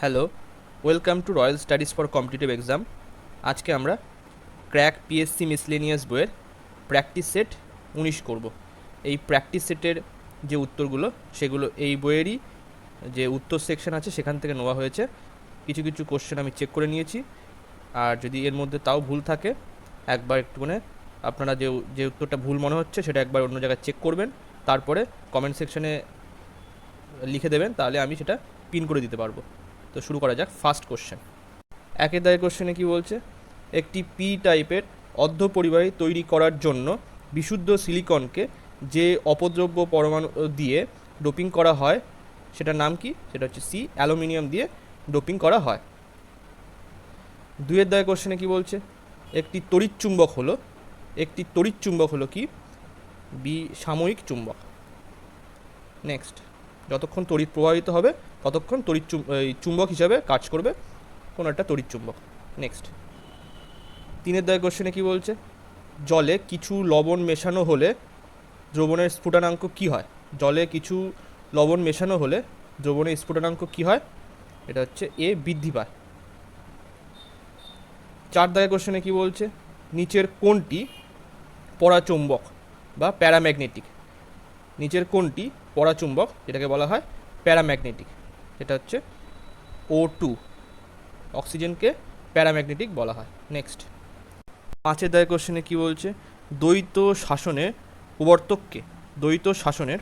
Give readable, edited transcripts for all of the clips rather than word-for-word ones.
Hello, welcome to royal studies for competitive exam. আজকে আমরা crack PSC miscellaneous বইয়ের practice set 19 করব। এই প্র্যাকটিস সেটের যে উত্তরগুলো সেগুলো এই বইয়েরই যে উত্তর সেকশন আছে সেখান থেকে নেওয়া হয়েছে। কিছু কিছু কোশ্চেন আমি চেক করে নিয়েছি, আর যদি এর মধ্যে তাও ভুল থাকে একবার একটুখানি আপনারা যে যে উত্তরটা ভুল মনে হচ্ছে সেটা একবার অন্য জায়গায় চেক করবেন, তারপরে কমেন্ট সেকশনে লিখে দেবেন, তাহলে আমি সেটা পিন করে দিতে পারবো। তো শুরু করা যাক। ফার্স্ট কোশ্চেন, একের দায়ের কোশ্চেনে কী বলছে? একটি পি টাইপের অর্ধপরিবাহী তৈরি করার জন্য বিশুদ্ধ সিলিকনকে যে অপদ্রব্য পরমাণু দিয়ে ডোপিং করা হয় সেটার নাম কি? সেটা হচ্ছে সি, অ্যালুমিনিয়াম দিয়ে ডোপিং করা হয়। দুইয়ের দায়ের কোশ্চেনে কী বলছে? একটি তড়িৎচুম্বক হলো কি? বি, সাময়িক চুম্বক। নেক্সট, যতক্ষণ তড়িৎ প্রবাহিত হবে ততক্ষণ চুম্বক হিসাবে কাজ করবে কোনো একটা তড়িৎচুম্বক। নেক্সট, তিনের দায়ের কোশ্চেনে কী বলছে? জলে কিছু লবণ মেশানো হলে দ্রবণের স্ফুটনাঙ্ক কী হয়? জলে কিছু লবণ মেশানো হলে দ্রবণের স্ফুটনাঙ্ক কী হয়? এটা হচ্ছে এ, বৃদ্ধি পায়। চার দায়ের কোশ্চেনে কী বলছে? নিচের কোনটি পরাচুম্বক বা প্যারাম্যাগনেটিক? নিচের কোনটি পরাচুম্বক, যেটাকে বলা হয় প্যারাম্যাগনেটিক? এটা হচ্ছে O2, অক্সিজেনকে প্যারাম্যাগনেটিক বলা হয়। নেক্সট, পাঁচের দায়ের কোশ্চেনে কী বলছে? দ্বৈত শাসনের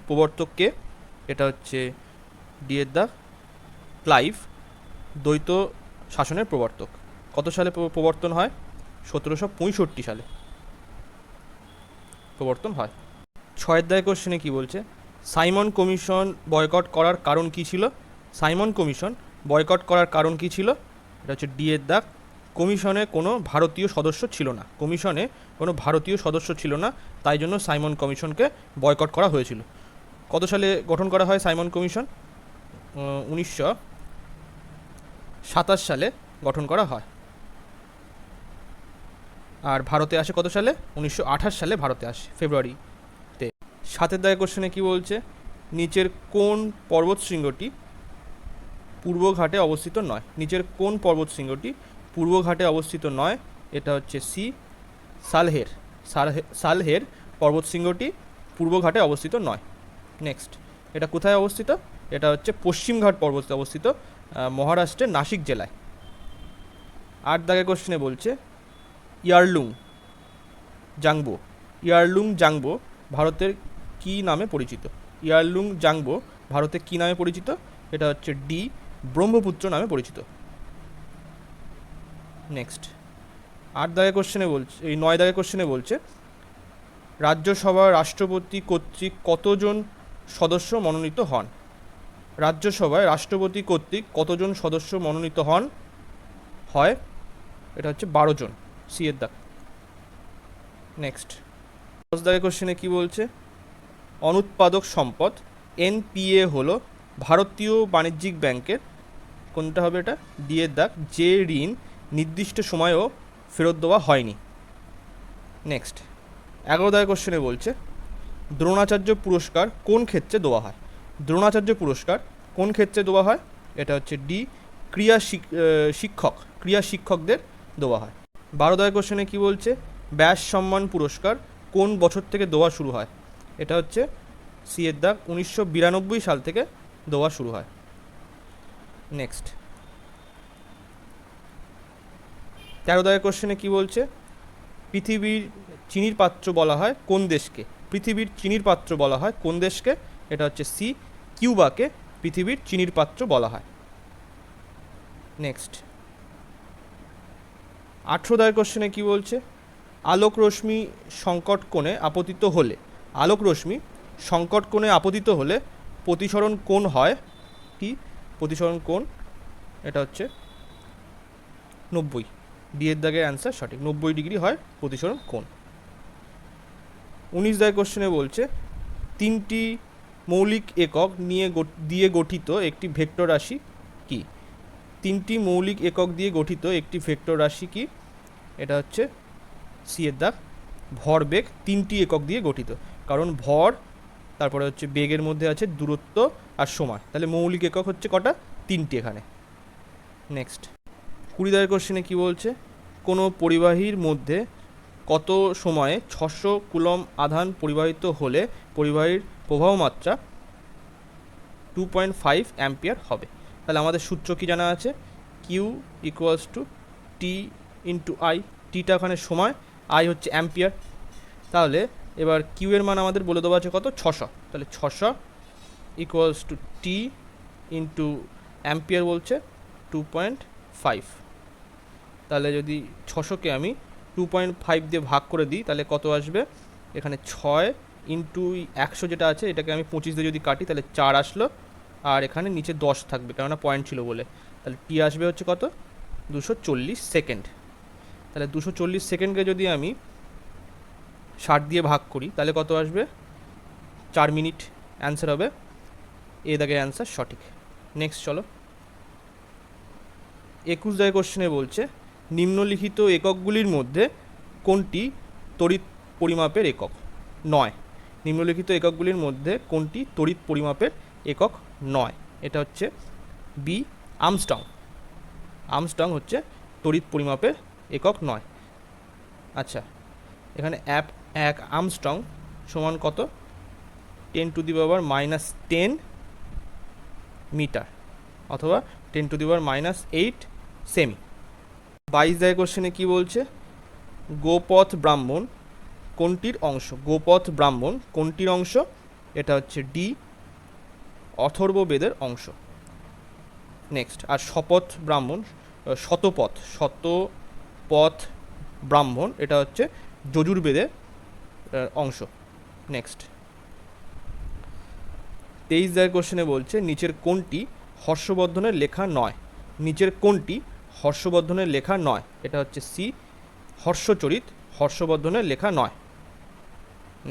প্রবর্তককে? এটা হচ্ছে ডি এর দা, ক্লাইভ। দ্বৈত শাসনের প্রবর্তক কত সালে প্রবর্তন হয়? 1765 সালে প্রবর্তন হয়। ছয়ের দায়ের কোশ্চেনে কী বলছে? সাইমন কমিশন বয়কট করার কারণ কী ছিল? এটা হচ্ছে ডি এর দাগ, কমিশনে কোনো ভারতীয় সদস্য ছিল না, তাই জন্য সাইমন কমিশনকে বয়কট করা হয়েছিল। কত সালে গঠন করা হয় সাইমন কমিশন? 1927 সালে গঠন করা হয়। আর ভারতে আসে কত সালে? 1928 সালে ভারতে আসে, ফেব্রুয়ারিতে। সাতের দায়ের কোশ্চেনে কী বলছে? নিচের কোন পর্বতশৃঙ্গটি পূর্বঘাটে অবস্থিত নয়? এটা হচ্ছে সি, সালহের পর্বতশৃঙ্গটি পূর্বঘাটে অবস্থিত নয়। নেক্সট, এটা কোথায় অবস্থিত? এটা হচ্ছে পশ্চিমঘাট পর্বতে অবস্থিত, মহারাষ্ট্রের নাসিক জেলায়। আট দাগের কোশ্চেনে বলছে ইয়ারলুং জাংবো ভারতের কী নামে পরিচিত? এটা হচ্ছে ডি, ব্রহ্মপুত্র নামে পরিচিত। নেক্সট, নয় দাগের কোশ্চেনে বলছে রাজ্যসভার রাষ্ট্রপতি কর্তৃক কতজন সদস্য মনোনীত হন? হয়? এটা হচ্ছে 12 জন, সি এর দাগ। নেক্সট, 10 দাগের কোশ্চেনে কী বলছে? অনুৎপাদক সম্পদ এনপিএ হলো ভারতীয় বাণিজ্যিক ব্যাংকের, কোনটা হবে এটা? ডি এর দাগ, যে ঋণ নির্দিষ্ট সময়েও ফেরত দেওয়া হয়নি। নেক্সট, 11 দাগের কোশ্চেনে বলছে দ্রোণাচার্য পুরস্কার কোন ক্ষেত্রে দেওয়া হয়? এটা হচ্ছে ডি, ক্রিয়া শিক্ষকদের দেওয়া হয়। 12 দাগের কোশ্চেনে কী বলছে? ব্যাস সম্মান পুরস্কার কোন বছর থেকে দেওয়া শুরু হয়? এটা হচ্ছে সি এর দাগ, 1992 সাল থেকে দেওয়া শুরু হয়। নেক্সট, 13 দাগের কোশ্চেনে কী বলছে? পৃথিবীর চিনির পাত্র বলা হয় কোন দেশকে? এটা হচ্ছে সি, কিউবাকে পৃথিবীর চিনির পাত্র বলা হয়। নেক্সট, 18 দাগের কোশ্চেনে কী বলছে? আলোক রশ্মি সংকট কোণে আপতিত হলে প্রতিসরণ কোণ হয় কি? প্রতিসরণ কোণ, এটা হচ্ছে 90, ডি এর দাগের অ্যান্সার সঠিক, 90 ডিগ্রি হয় প্রতিসরণ কোণ। 19 দাগের কোশ্চেনে বলছে তিনটি মৌলিক একক দিয়ে গঠিত একটি ভেক্টর রাশি কি? এটা হচ্ছে সি এর দাগ, ভরবেগ 3টি একক দিয়ে গঠিত, কারণ ভর তারপরে হচ্ছে বেগের মধ্যে আছে দূরত্ব আর সময়, তাহলে মৌলিক একক হচ্ছে কটা? 3টি এখানে। নেক্সট 20 দাগের কোশ্চেনে কী বলছে, কোনো পরিবাহীর মধ্যে কত সময়ে 600 কুলম আধান পরিবাহিত হলে পরিবাহীর প্রবাহ মাত্রা 2.5 অ্যাম্পিয়ার হবে। তাহলে আমাদের সূত্র কি জানা আছে, Q equals to T into I, টিটা ওখানে সময়, আই হচ্ছে অ্যাম্পিয়ার। তাহলে এবার কিউ এর মান আমাদের বলে দেওয়া আছে কত, 600। তাহলে 600 equals to T into ampere বলছে 2.5। তাহলে যদি 600কে আমি 2.5 দিয়ে ভাগ করে দিই তাহলে কত আসবে, এখানে 6 ইন্টু 100 যেটা আছে এটাকে আমি 25 দিয়ে যদি কাটি তাহলে 4 আসলো, আর এখানে নিচে 10 থাকবে কেননা পয়েন্ট ছিল বলে। তাহলে টি আসবে হচ্ছে কত, 240 সেকেন্ড। তাহলে 240 সেকেন্ডকে যদি আমি 60 দিয়ে ভাগ করি তাহলে কত আসবে, 4 মিনিট। অ্যান্সার হবে এ দাগের অ্যান্সার সঠিক। নেক্সট চলো 21 দাগের কোশ্চেনে বলছে, নিম্নলিখিত এককগুলির মধ্যে কোনটি তড়িৎ পরিমাপের একক নয়। নিম্নলিখিত এককগুলির মধ্যে কোনটি তড়িৎ পরিমাপের একক নয়, এটা হচ্ছে বি আর্মস্ট্রং। আর্মস্ট্রং হচ্ছে তড়িৎ পরিমাপের একক নয়। আচ্ছা, এখানে এক আর্মস্ট্রং সমান কত, 10⁻⁻10 মিটার অথবা 10⁻⁻8 সেমি। 22 দাগের কোশ্চেনে কী বলছে, গোপথ ব্রাহ্মণ কোনটির অংশ। গোপথ ব্রাহ্মণ কোনটির অংশ, এটা হচ্ছে ডি অথর্ববেদের অংশ। নেক্সট আর শপথ ব্রাহ্মণ, শতপথ ব্রাহ্মণ এটা হচ্ছে যজুর্বেদের অংশ। নেক্সট 23 দাগের কোশ্চেনে বলছে, নিচের কোনটি হর্ষবর্ধনের লেখা নয়। নিচের কোনটি হর্ষবর্ধনের লেখা নয়, এটা হচ্ছে সি হর্ষচরিত হর্ষবর্ধনের লেখা নয়।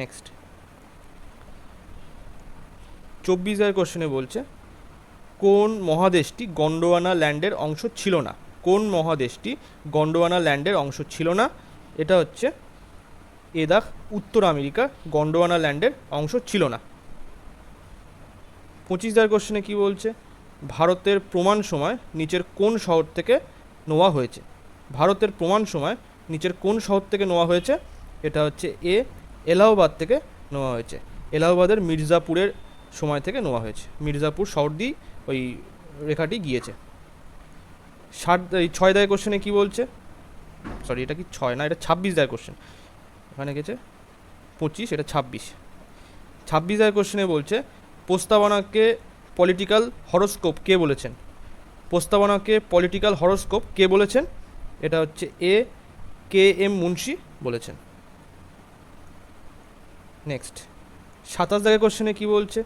নেক্সট 24 দাগের কোশ্চেনে বলছে, কোন মহাদেশটি গন্ডোয়ানা ল্যান্ডের অংশ ছিল না। কোন মহাদেশটি গন্ডোয়ানা ল্যান্ডের অংশ ছিল না, এটা হচ্ছে এ দাগ উত্তর আমেরিকা গন্ডোয়ানা ল্যান্ডের অংশ ছিল না। 25 দাগের কোশ্চেনে কী বলছে, ভারতের প্রমাণ সময় নিচের কোন শহর থেকে নেওয়া হয়েছে। ভারতের প্রমাণ সময় নিচের কোন শহর থেকে নেওয়া হয়েছে, এটা হচ্ছে এ এলাহাবাদ থেকে নেওয়া হয়েছে। এলাহাবাদের মির্জাপুরের সময় থেকে নেওয়া হয়েছে, মির্জাপুর শহর দিয়ে ওই রেখাটি গিয়েছে। 6 দাগের কোশ্চেনে কী বলছে, সরি এটা কি 6 না, এটা 26 দাগের কোশ্চেন, ওখানে গেছে 25, এটা 26। 26 দাগের কোশ্চেনে বলছে, প্রস্তাবনাকে পলিটিক্যাল হরোস্কোপ কে বলেছেন। প্রস্তাবনাকে পলিটিক্যাল হরোস্কোপ কে বলেছেন, এটা হচ্ছে এ কে এম মুন্সি বলেছেন। নেক্সট 27 দাগের কোশ্চেনে কী বলছে,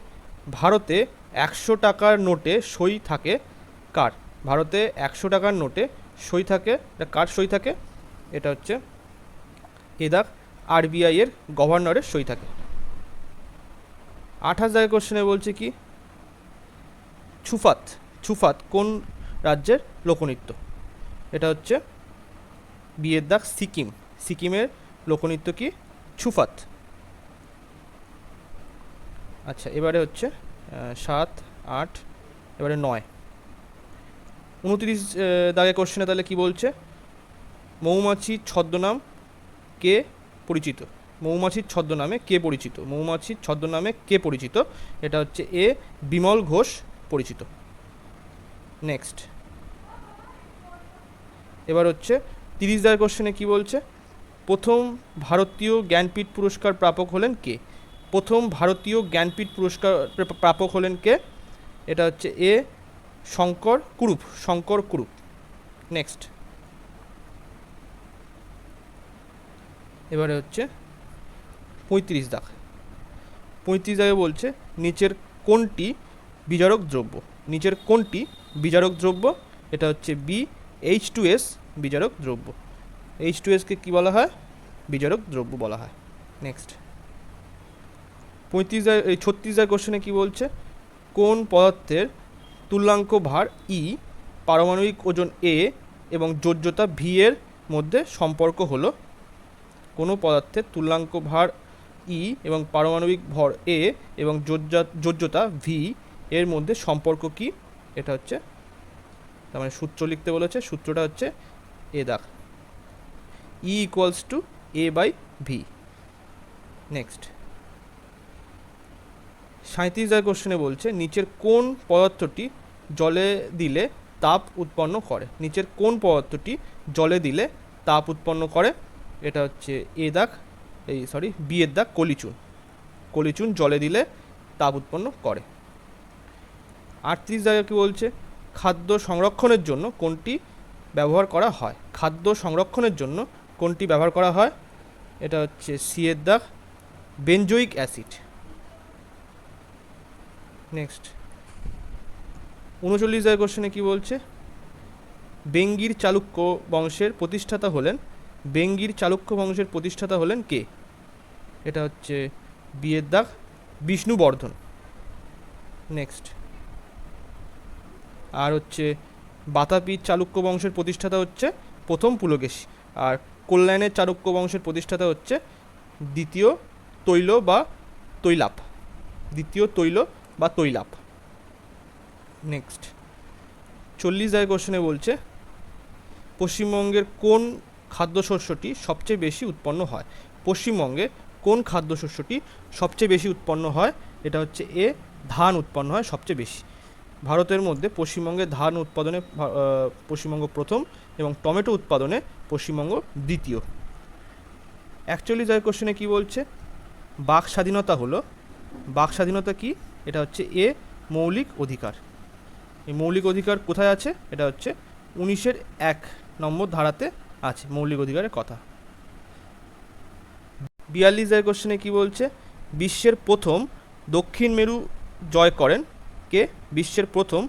ভারতে 100 টাকার নোটে সই থাকে কার। ভারতে 100 টাকার নোটে সই থাকে, এটা কার সই থাকে, এটা হচ্ছে এ দাগ আরবিআই এর গভর্নরের সই থাকে। 28 দাগের কোশ্চেনে বলছে কি, ছুফাত কোন রাজ্যের লোকনৃত্য, এটা হচ্ছে বিয়ের দাগ সিকিমের লোকনৃত্য কি, ছুফাত। আচ্ছা এবারে হচ্ছে 7, 8, এবারে 9। 29 দাগের কোশ্চেনে তাহলে কি বলছে, মৌমাছির ছদ্মনাম কে পরিচিত। মৌমাছির ছদ্মনামে কে পরিচিত, মৌমাছির ছদ্মনামে কে পরিচিত, এটা হচ্ছে এ বিমল ঘোষ পরিচিত। নেক্সট এবার হচ্ছে 30 দাগের কোশ্চেনে কি বলছে, প্রথম ভারতীয় জ্ঞানপীঠ পুরস্কার প্রাপক হলেন কে। প্রথম ভারতীয় জ্ঞানপীঠ পুরস্কার প্রাপক হলেন কে, এটা হচ্ছে এ শঙ্কর কুরুপ। নেক্সট এবারে হচ্ছে 35 দাগ। 35 দাগে বলছে, নিচের কোনটি বিজারক দ্রব্য। নিচের কোনটি বিজারক দ্রব্য, এটা হচ্ছে বি H2S বিজারক দ্রব্য। H2Sকে কী বলা হয়, বিজারক দ্রব্য বলা হয়। নেক্সট 36 দাগের কোশ্চেনে কী বলছে, কোন পদার্থের তুল্যাঙ্ক ভার ই, পারমাণবিক ওজন এ এবং যোজ্যতা ভি এর মধ্যে সম্পর্ক হলো। কোনো পদার্থের তুল্যাঙ্ক ভার ই এবং পারমাণবিক ভর এ এবং যোজ্যতা ভি এর মধ্যে সম্পর্ক কি, এটা হচ্ছে তার মানে সূত্র লিখতে বলেছে, সূত্রটা হচ্ছে এ দাগ, E equals to A by V. Next 37 কোশ্চেনে বলছে নিচের কোন পদার্থটি জলে দিলে তাপ উৎপন্ন করে, নিচের কোন পদার্থটি জলে দিলে তাপ উৎপন্ন করে, এটা হচ্ছে এ দাগ, বি এর দাগ, কলিচুন। কলিচুন জলে দিলে তাপ উৎপন্ন করে। 38 জায়গায় কি বলছে, খাদ্য সংরক্ষণের জন্য কোনটি ব্যবহার করা হয়, খাদ্য সংরক্ষণের জন্য কোনটি ব্যবহার করা হয়, এটা হচ্ছে সি এর দাগ, বেনজোইক অ্যাসিড। নেক্সট 39 জায়গায় কোশ্চেনে কি বলছে, বেঙ্গির চালুক্য বংশের প্রতিষ্ঠাতা হলেন, বেঙ্গির চালুক্য বংশের প্রতিষ্ঠাতা হলেন কে, এটা হচ্ছে বি এর দাগ, বিষ্ণুবর্ধন। নেক্সট আর হচ্ছে বাতাপির চালুক্য বংশের প্রতিষ্ঠাতা হচ্ছে প্রথম পুলকেশী, আর কল্যাণের চালুক্য বংশের প্রতিষ্ঠাতা হচ্ছে দ্বিতীয় তৈল বা তৈলাপ, দ্বিতীয় তৈল বা তৈলাপ। নেক্সট 40 জায়গায় কোশ্চেনে বলছে পশ্চিমবঙ্গের কোন খাদ্যশস্যটি সবচেয়ে বেশি উৎপন্ন হয়, পশ্চিমবঙ্গে কোন খাদ্যশস্যটি সবচেয়ে বেশি উৎপন্ন হয়, এটা হচ্ছে এ ধান উৎপন্ন হয় সবচেয়ে বেশি। ভারতের মধ্যে পশ্চিমবঙ্গে ধান উৎপাদনে পশ্চিমবঙ্গ প্রথম এবং টমেটো উৎপাদনে পশ্চিমবঙ্গ দ্বিতীয়। 41 জায়গায় কোশ্চেনে কি বলছে, বাক স্বাধীনতা হলো, বাক স্বাধীনতা কি, এটা হচ্ছে এ মৌলিক অধিকার। এই মৌলিক অধিকার কোথায় আছে, এটা হচ্ছে 19-এর 1 নম্বর ধারাতে আছে মৌলিক অধিকারের কথা। 42 জায়গায় কোশ্চেনে কি বলছে, বিশ্বের প্রথম দক্ষিণ মেরু জয় করেন কে, বিশ্বের প্রথম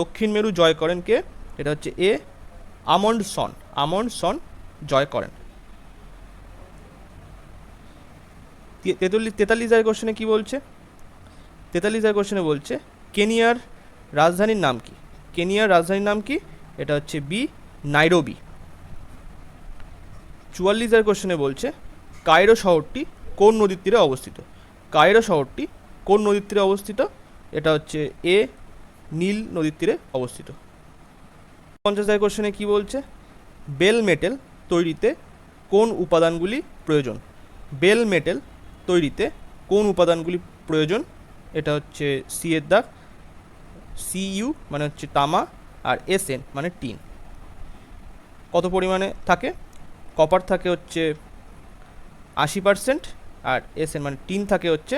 দক্ষিণ মেরু জয় করেন কে, এটা হচ্ছে এ আমন্ডসন, আমন্ডসন জয় করেন। 43 জায়গায় কোশ্চেনে কি বলছে, 43 জায়গায় কোশ্চেনে বলছে কেনিয়ার রাজধানীর নাম কি, কেনিয়ার রাজধানীর নাম কি, এটা হচ্ছে বি নাইরোবি। 44 জায়গায় কোশ্চেনে বলছে কায়রো শহরটি কোন নদীর তীরে অবস্থিত, কায়রো শহরটি কোন নদীর তীরে অবস্থিত, এটা হচ্ছে এ নীল নদীর তীরে অবস্থিত। 50 জায়গায় কোশ্চেনে কি বলছে, বেল মেটেল তৈরিতে কোন উপাদানগুলি প্রয়োজন, বেল মেটেল তৈরিতে কোন উপাদানগুলি প্রয়োজন, এটা হচ্ছে সি এর দাগ, সিইউ মানে হচ্ছে তামা, আর এসএন মানে টিন। কত পরিমাণে থাকে, কপার থাকে হচ্ছে 80%, আর এসএন মানে টিন থাকে হচ্ছে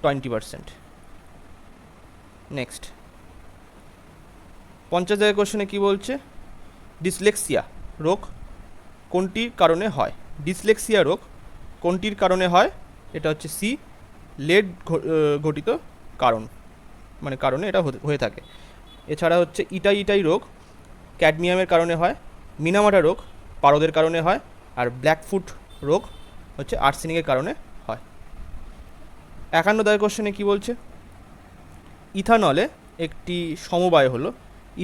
20%। নেক্সট 50 জায়গায় কোশ্চেনে কি বলছে, ডিসলেক্সিয়া রোগ কোনটির কারণে হয়, ডিসলেক্সিয়া রোগ কোনটির কারণে হয়, এটা হচ্ছে সি লেড ঘটিত কারণ, মানে কারণে এটা হয়ে থাকে। এছাড়া হচ্ছে ইটাই রোগ ক্যাডমিয়ামের কারণে হয়, মিনামাটা রোগ পারদের কারণে হয়, আর ব্ল্যাকফুট রোগ হচ্ছে আর্সেনিকের কারণে হয়। 51 দায় কোশ্চেনে কি বলছে, ইথানলে একটি সমবায় হলো,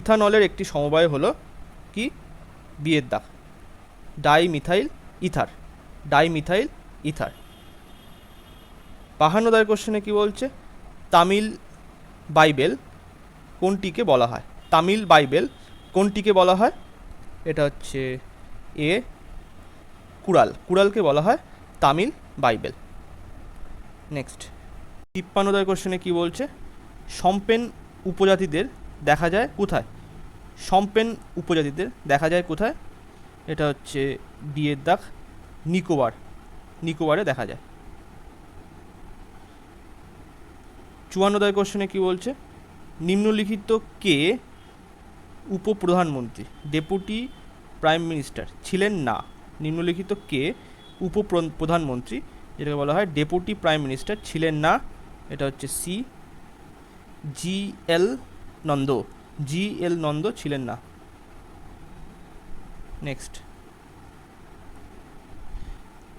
ইথানলের একটি সমবায় হলো কি, বিয়ের দাগ, ডাইমিথাইল ইথার, ডাইমিথাইল ইথার। 52 দায় কোশ্চেনে কি বলছে, তামিল বাইবেল কোনটিকে বলা হয়, তামিল বাইবেল কোনটিকে বলা হয়, এটা হচ্ছে এ কুড়াল, কুড়ালকে বলা হয় তামিল বাইবেল। নেক্সট 53 দায় কোশ্চেনে কি বলছে, সম্পেন উপজাতিদের দেখা যায় কোথায়, সম্পেন উপজাতিদের দেখা যায় কোথায়, এটা হচ্ছে বি এর দাগ, নিকোবর, নিকোবরে দেখা যায়। 54 দায় কোশ্চেনে কি বলছে, নিম্নলিখিত কে উপপ্রধানমন্ত্রী ডেপুটি প্রাইম মিনিস্টার ছিলেন না, নিম্নলিখিত কে উপপ্রধানমন্ত্রী যেটাকে বলা হয় ডেপুটি প্রাইম মিনিস্টার ছিলেন না, এটা হচ্ছে C GL Nanda, GL Nanda ছিলেন না। নেক্সট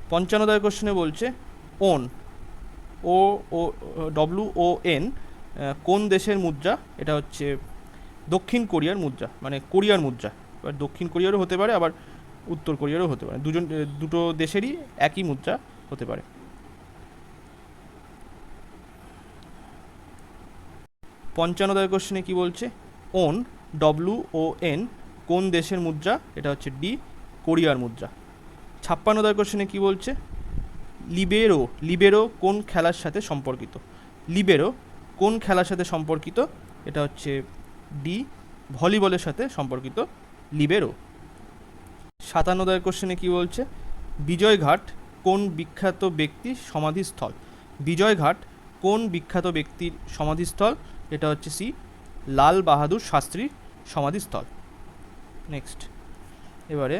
55 দায় কোশ্চেনে বলছে ওন, ও ও WON কোন দেশের মুদ্রা, এটা হচ্ছে দক্ষিণ কোরিয়ার মুদ্রা, মানে কোরিয়ার মুদ্রা, এবার দক্ষিণ কোরিয়ারও হতে পারে আবার উত্তর কোরিয়ারও হতে পারে, দুটো দেশেরই একই মুদ্রা হতে পারে। 55 দায় কোশ্চেনে কি বলছে, ওন WON কোন দেশের মুদ্রা? এটা হচ্ছে D কোরিয়ার মুদ্রা। 56 কোশ্চেনে কি বলছে? লিবেরো কোন খেলার সাথে সম্পর্কিত? লিবেরো কোন খেলার সাথে সম্পর্কিত? এটা হচ্ছে D ভলিবলের সাথে সম্পর্কিত লিবেরো। 57 কোশ্চেনে কি বলছে? বিজয়ঘাট কোন বিখ্যাত ব্যক্তির সমাধিস্থল? বিজয়ঘাট কোন বিখ্যাত ব্যক্তির সমাধিস্থল? এটা হচ্ছে C লাল বাহাদুর শাস্ত্রীর সমাধিস্থল। নেক্সট, এবারে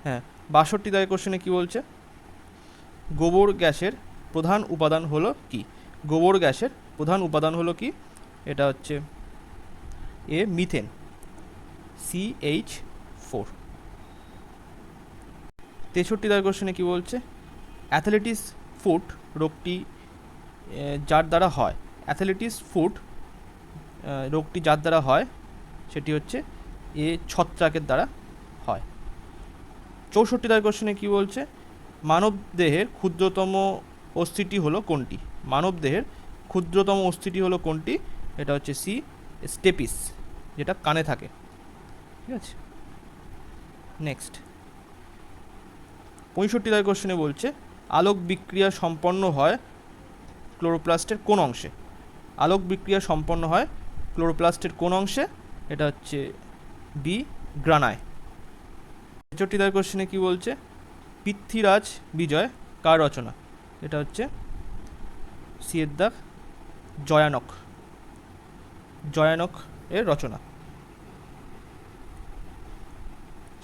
হ্যাঁ 62 কোশ্চেনে কি বলছে? গোবর গ্যাসের প্রধান উপাদান হলো কি? গোবর গ্যাসের প্রধান উপাদান হলো কি? এটা হচ্ছে এ মিথেন CH4। 63 কোশ্চেনে কি বলছে? অ্যাথলেটিস ফুট রোগটি যার দ্বারা হয়, অ্যাথলেটিস ফুট রোগটি যার দ্বারা হয় সেটি হচ্ছে এ ছত্রাকের দ্বারা হয়। 64 কোশ্চেনে কি বলছে? মানব দেহের ক্ষুদ্রতম অস্থিটি হলো কোনটি? মানব দেহের ক্ষুদ্রতম অস্থিটি হলো কোনটি? এটা হচ্ছে C স্টেপিস, যেটা কানে থাকে। ঠিক আছে, নেক্সট 65 কোশ্চেনে বলছে আলোক বিক্রিয়া সম্পন্ন হয় ক্লোরোপ্লাস্টের কোন অংশে? আলোক বিক্রিয়া সম্পন্ন হয় ক্লোরোপ্লাস্টের কোন অংশে? এটা হচ্ছে B গ্রানায়। 63 কোশ্চেনে কি বলছে? পৃথ্বীরাজ বিজয় কার রচনা? এটা হচ্ছে C এর দাগ জয়ানক এর রচনা।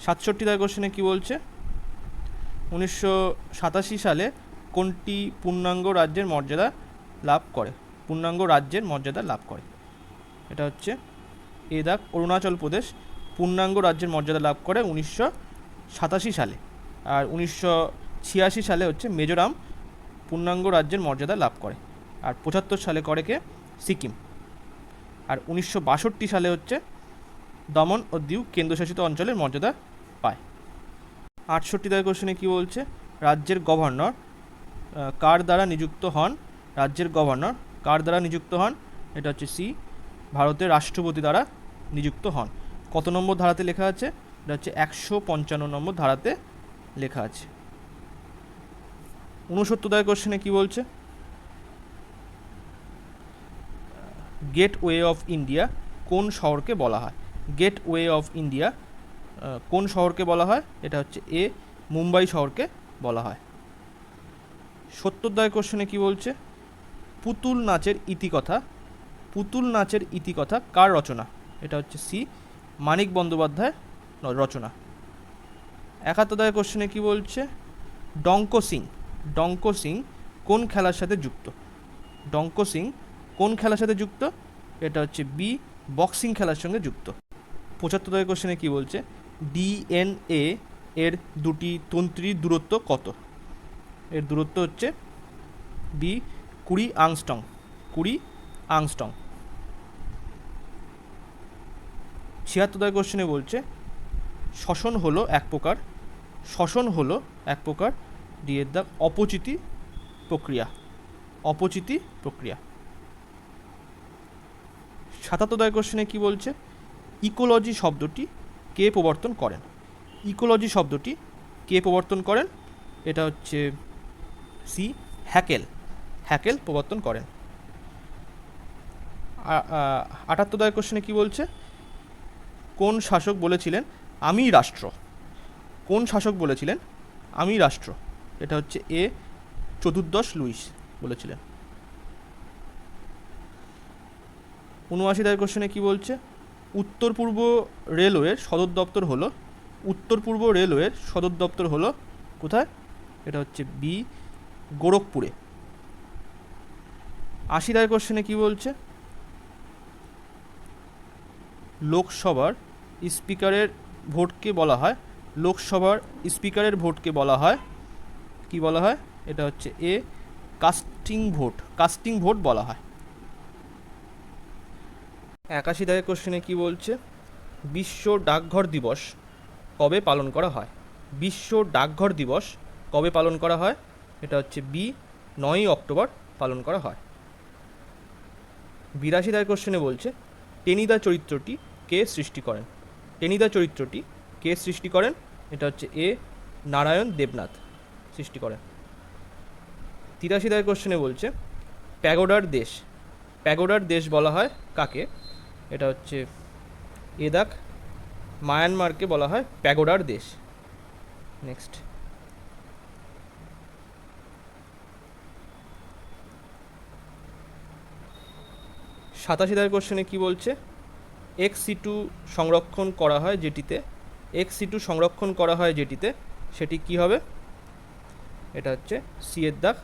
67 কোশ্চেনে কি বলছে? 1987 সালে কোনটি পূর্ণাঙ্গ রাজ্যের মর্যাদা লাভ করে? পূর্ণাঙ্গ রাজ্যের মর্যাদা লাভ করে। এটা হচ্ছে এ দাগ অরুণাচল প্রদেশ পূর্ণাঙ্গ রাজ্যের মর্যাদা লাভ করে 1987 সালে। আর 1986 সালে হচ্ছে মিজোরাম পূর্ণাঙ্গ রাজ্যের মর্যাদা লাভ করে। আর 75 সালে করে কে? সিকিম। আর 1962 সালে হচ্ছে দমন ও দিউ কেন্দ্রশাসিত অঞ্চলের মর্যাদা পায়। 68 কোশ্চেনে কি বলছে? রাজ্যের গভর্নর কার দ্বারা নিযুক্ত হন? রাজ্যের গভর্নর কার দ্বারা নিযুক্ত হন? এটা হচ্ছে C ভারতের রাষ্ট্রপতি দ্বারা নিযুক্ত হন। কত নম্বর ধারাতে লেখা আছে? এটা হচ্ছে 155 নম্বর ধারাতে লেখা আছে। 69 কোশ্চেনে কি বলছে? গেটওয়ে অফ ইন্ডিয়া কোন শহরকে বলা হয়? গেটওয়ে অফ ইন্ডিয়া কোন শহরকে বলা হয়? এটা হচ্ছে এ মুম্বাই শহরকে বলা হয়। 70 কোশ্চেনে কি বলছে? পুতুল নাচের ইতিকথা কার রচনা? এটা হচ্ছে C মানিক বন্দ্যোপাধ্যায় রচনা। 71 কোশ্চেনে কি বলছে? ডঙ্ক সিং কোন খেলার সাথে যুক্ত? ডঙ্ক সিং কোন খেলার সাথে যুক্ত? এটা হচ্ছে B বক্সিং খেলার সঙ্গে যুক্ত। 75 কোশ্চেনে কি বলছে? DNA এর দুটি তন্ত্রীর দূরত্ব কত? এর দূরত্ব হচ্ছে B 20 আংস্ট্রং। 76 কোশ্চেনে বলছে শ্বসন হলো এক প্রকার ডি এর দাগ অপচিতি প্রক্রিয়া। 77 কোশ্চেনে কি বলছে? ইকোলজি শব্দটি কে প্রবর্তন করেন? এটা হচ্ছে C হ্যাকেল প্রবর্তন করেন। 78 কোশ্চেনে কি বলছে? কোন শাসক বলেছিলেন আমি রাষ্ট্র? এটা হচ্ছে এ চতুর্দশ লুইস বলেছিলেন। 79 কোশ্চেনে কি বলছে? উত্তর পূর্ব রেলওয়ের সদর দপ্তর হলো কোথায়? এটা হচ্ছে B গোরখপুরে। 80 কোশ্চেনে কি বলছে? লোকসভার স্পিকারের ভোটকে বলা হয় কি বলা হয়? এটা হচ্ছে এ কাস্টিং ভোট বলা হয়। 81 কোশ্চেনে কি বলছে? বিশ্ব ডাকঘর দিবস কবে পালন করা হয়? এটা হচ্ছে B 9 অক্টোবর পালন করা হয়। 82 দাগের কোশ্চেনে বলছে টেনিদা চরিত্রটি কে সৃষ্টি করেন? টেনিদা চরিত্রটি কে সৃষ্টি করেন? এটা হচ্ছে এ নারায়ণ দেবনাথ সৃষ্টি করেন। 83 দাগের কোশ্চেনে বলছে প্যাগোডার দেশ, প্যাগোডার দেশ বলা হয় কাকে? এটা হচ্ছে এ দাগ মায়ানমারকে বলা হয় প্যাগোডার দেশ। নেক্সট 87 দাগের কোশ্চেনে কি বলছে এক্স-সিটু সংরক্ষণ করা হয় যেটিতে, এক্স-সিটু সংরক্ষণ করা হয় যেটিতে সেটি কি হবে? এটা হচ্ছে সি এর দাগ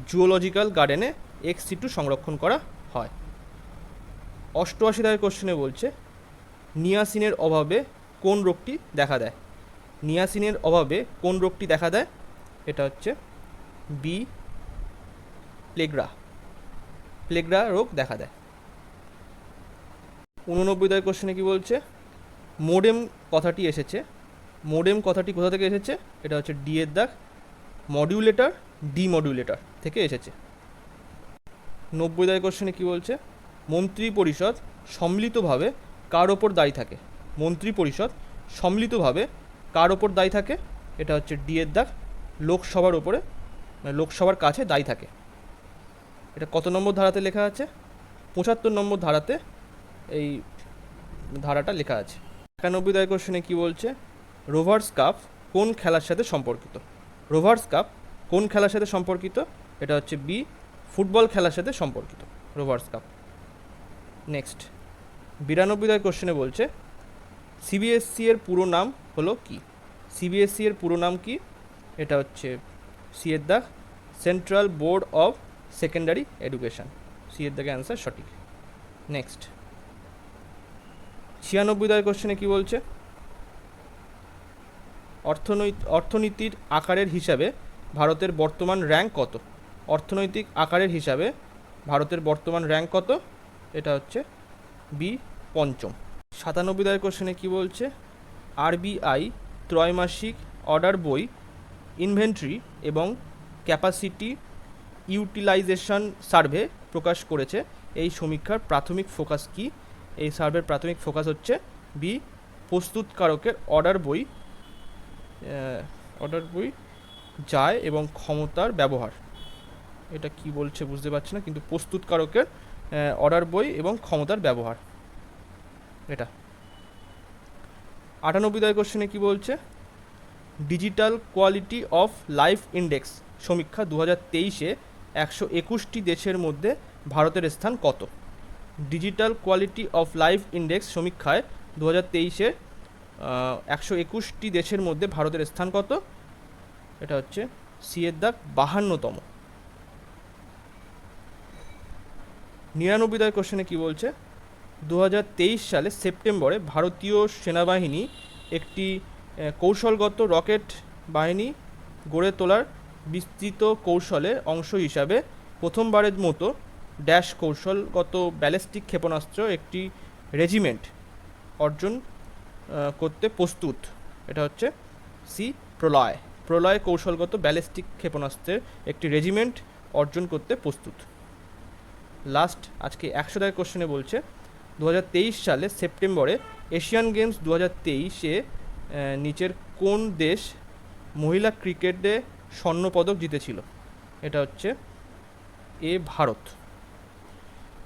জুওলজিক্যাল গার্ডেনে এক্স-সিটু সংরক্ষণ করা হয়। 88 দাগের কোশ্চেনে বলছে নিয়াসিনের অভাবে কোন রোগটি দেখা দেয়? নিয়াসিনের অভাবে কোন রোগটি দেখা দেয়? এটা হচ্ছে বি প্লেগ্রা, প্লেগ্রা রোগ দেখা দেয়। 89 দাগের কোশ্চেনে কি বলছে মোডেম কথাটি এসেছে, মোডেম কথাটি কোথা থেকে এসেছে? এটা হচ্ছে ডি এর দাগ মডিউলেটর ডিমডিউলেটর থেকে এসেছে। 90 দাগের কোশ্চেনে কি বলছে মন্ত্রী পরিষদ সম্মিলিতভাবে কার ওপর দায়ী থাকে? মন্ত্রী পরিষদ সম্মিলিতভাবে কার ওপর দায়ী থাকে? এটা হচ্ছে ডি এর দাগ লোকসভার ওপরে, লোকসভার কাছে দায়ী থাকে। এটা কত নম্বর ধারাতে লেখা আছে? 75 নম্বর ধারাতে এই ধারাটা লেখা আছে। 91 দাগের কোশ্চেনে কি বলছে রোভার্স কাপ কোন খেলার সাথে সম্পর্কিত? রোভার্স কাপ কোন খেলার সাথে সম্পর্কিত? এটা হচ্ছে বি ফুটবল খেলার সাথে সম্পর্কিত রোভার্স কাপ। নেক্সট 92 দাগের কোশ্চেনে বলছে সিবিএসসি এর পুরো নাম হলো কি? সিবিএসসি এর পুরো নাম কি? এটা হচ্ছে সি এর দাগ central board of secondary education, C এর দাগে অ্যান্সার সঠিক। নেক্সট 96 দাগের কোশ্চেনে কি বলছে অর্থনীতির আকারের হিসাবে ভারতের বর্তমান র্যাঙ্ক কত? অর্থনৈতিক আকারের হিসাবে ভারতের বর্তমান র্যাঙ্ক কত? এটা হচ্ছে বি পঞ্চম। 97 দাগের কোশ্চেনে কি বলছে আরবিআই ত্রৈমাসিক অর্ডার বই ইনভেন্টরি এবং ক্যাপাসিটি ইউটিলাইজেশন সার্ভে প্রকাশ করেছে, এই সমীক্ষার প্রাথমিক ফোকাস কি? এই সার্ভের প্রাথমিক ফোকাস হচ্ছে বি প্রস্তুতকারকের অর্ডার বই যায় এবং ক্ষমতার ব্যবহার। এটা কি বলছে বুঝতে পারছি না, কিন্তু প্রস্তুতকারকের অর্ডার বই এবং ক্ষমতার ব্যবহার এটা। 98 দাগের কোশ্চেনে কি বলছে digital quality of life index সমীক্ষা 2023-এ 121টি দেশের মধ্যে ভারতের স্থান কত? Digital quality of life index সমীক্ষায় 2023-এর 121টি দেশের মধ্যে ভারতের স্থান কত? এটা হচ্ছে সি এর দাগ 52তম। 99 দাগের কোশ্চেনে কি বলছে 2023 সালে সেপ্টেম্বরে ভারতীয় সেনাবাহিনী একটি কৌশলগত রকেট বাহিনী গড়ে তোলার বিস্তৃত কৌশলের অংশ হিসাবে প্রথমবারের মতো ড্যাশ কৌশলগত ব্যালিস্টিক ক্ষেপণাস্ত্র একটি রেজিমেন্ট অর্জন করতে প্রস্তুত। এটা হচ্ছে সি প্রলয়, প্রলয় কৌশলগত ব্যালিস্টিক ক্ষেপণাস্ত্রের একটি রেজিমেন্ট অর্জন করতে প্রস্তুত। লাস্ট আজকে 100 দাগের কোশ্চেনে বলছে 2023 সালে সেপ্টেম্বরে এশিয়ান গেমস 2023-এ নিচের কোন দেশ মহিলা ক্রিকেটে স্বর্ণপদক জিতেছিল? এটা হচ্ছে এ ভারত।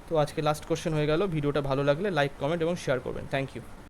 তো আজকে লাস্ট কোশ্চেন হয়ে গেল। ভিডিওটা ভালো লাগলে লাইক কমেন্ট এবং শেয়ার করবেন। Thank you.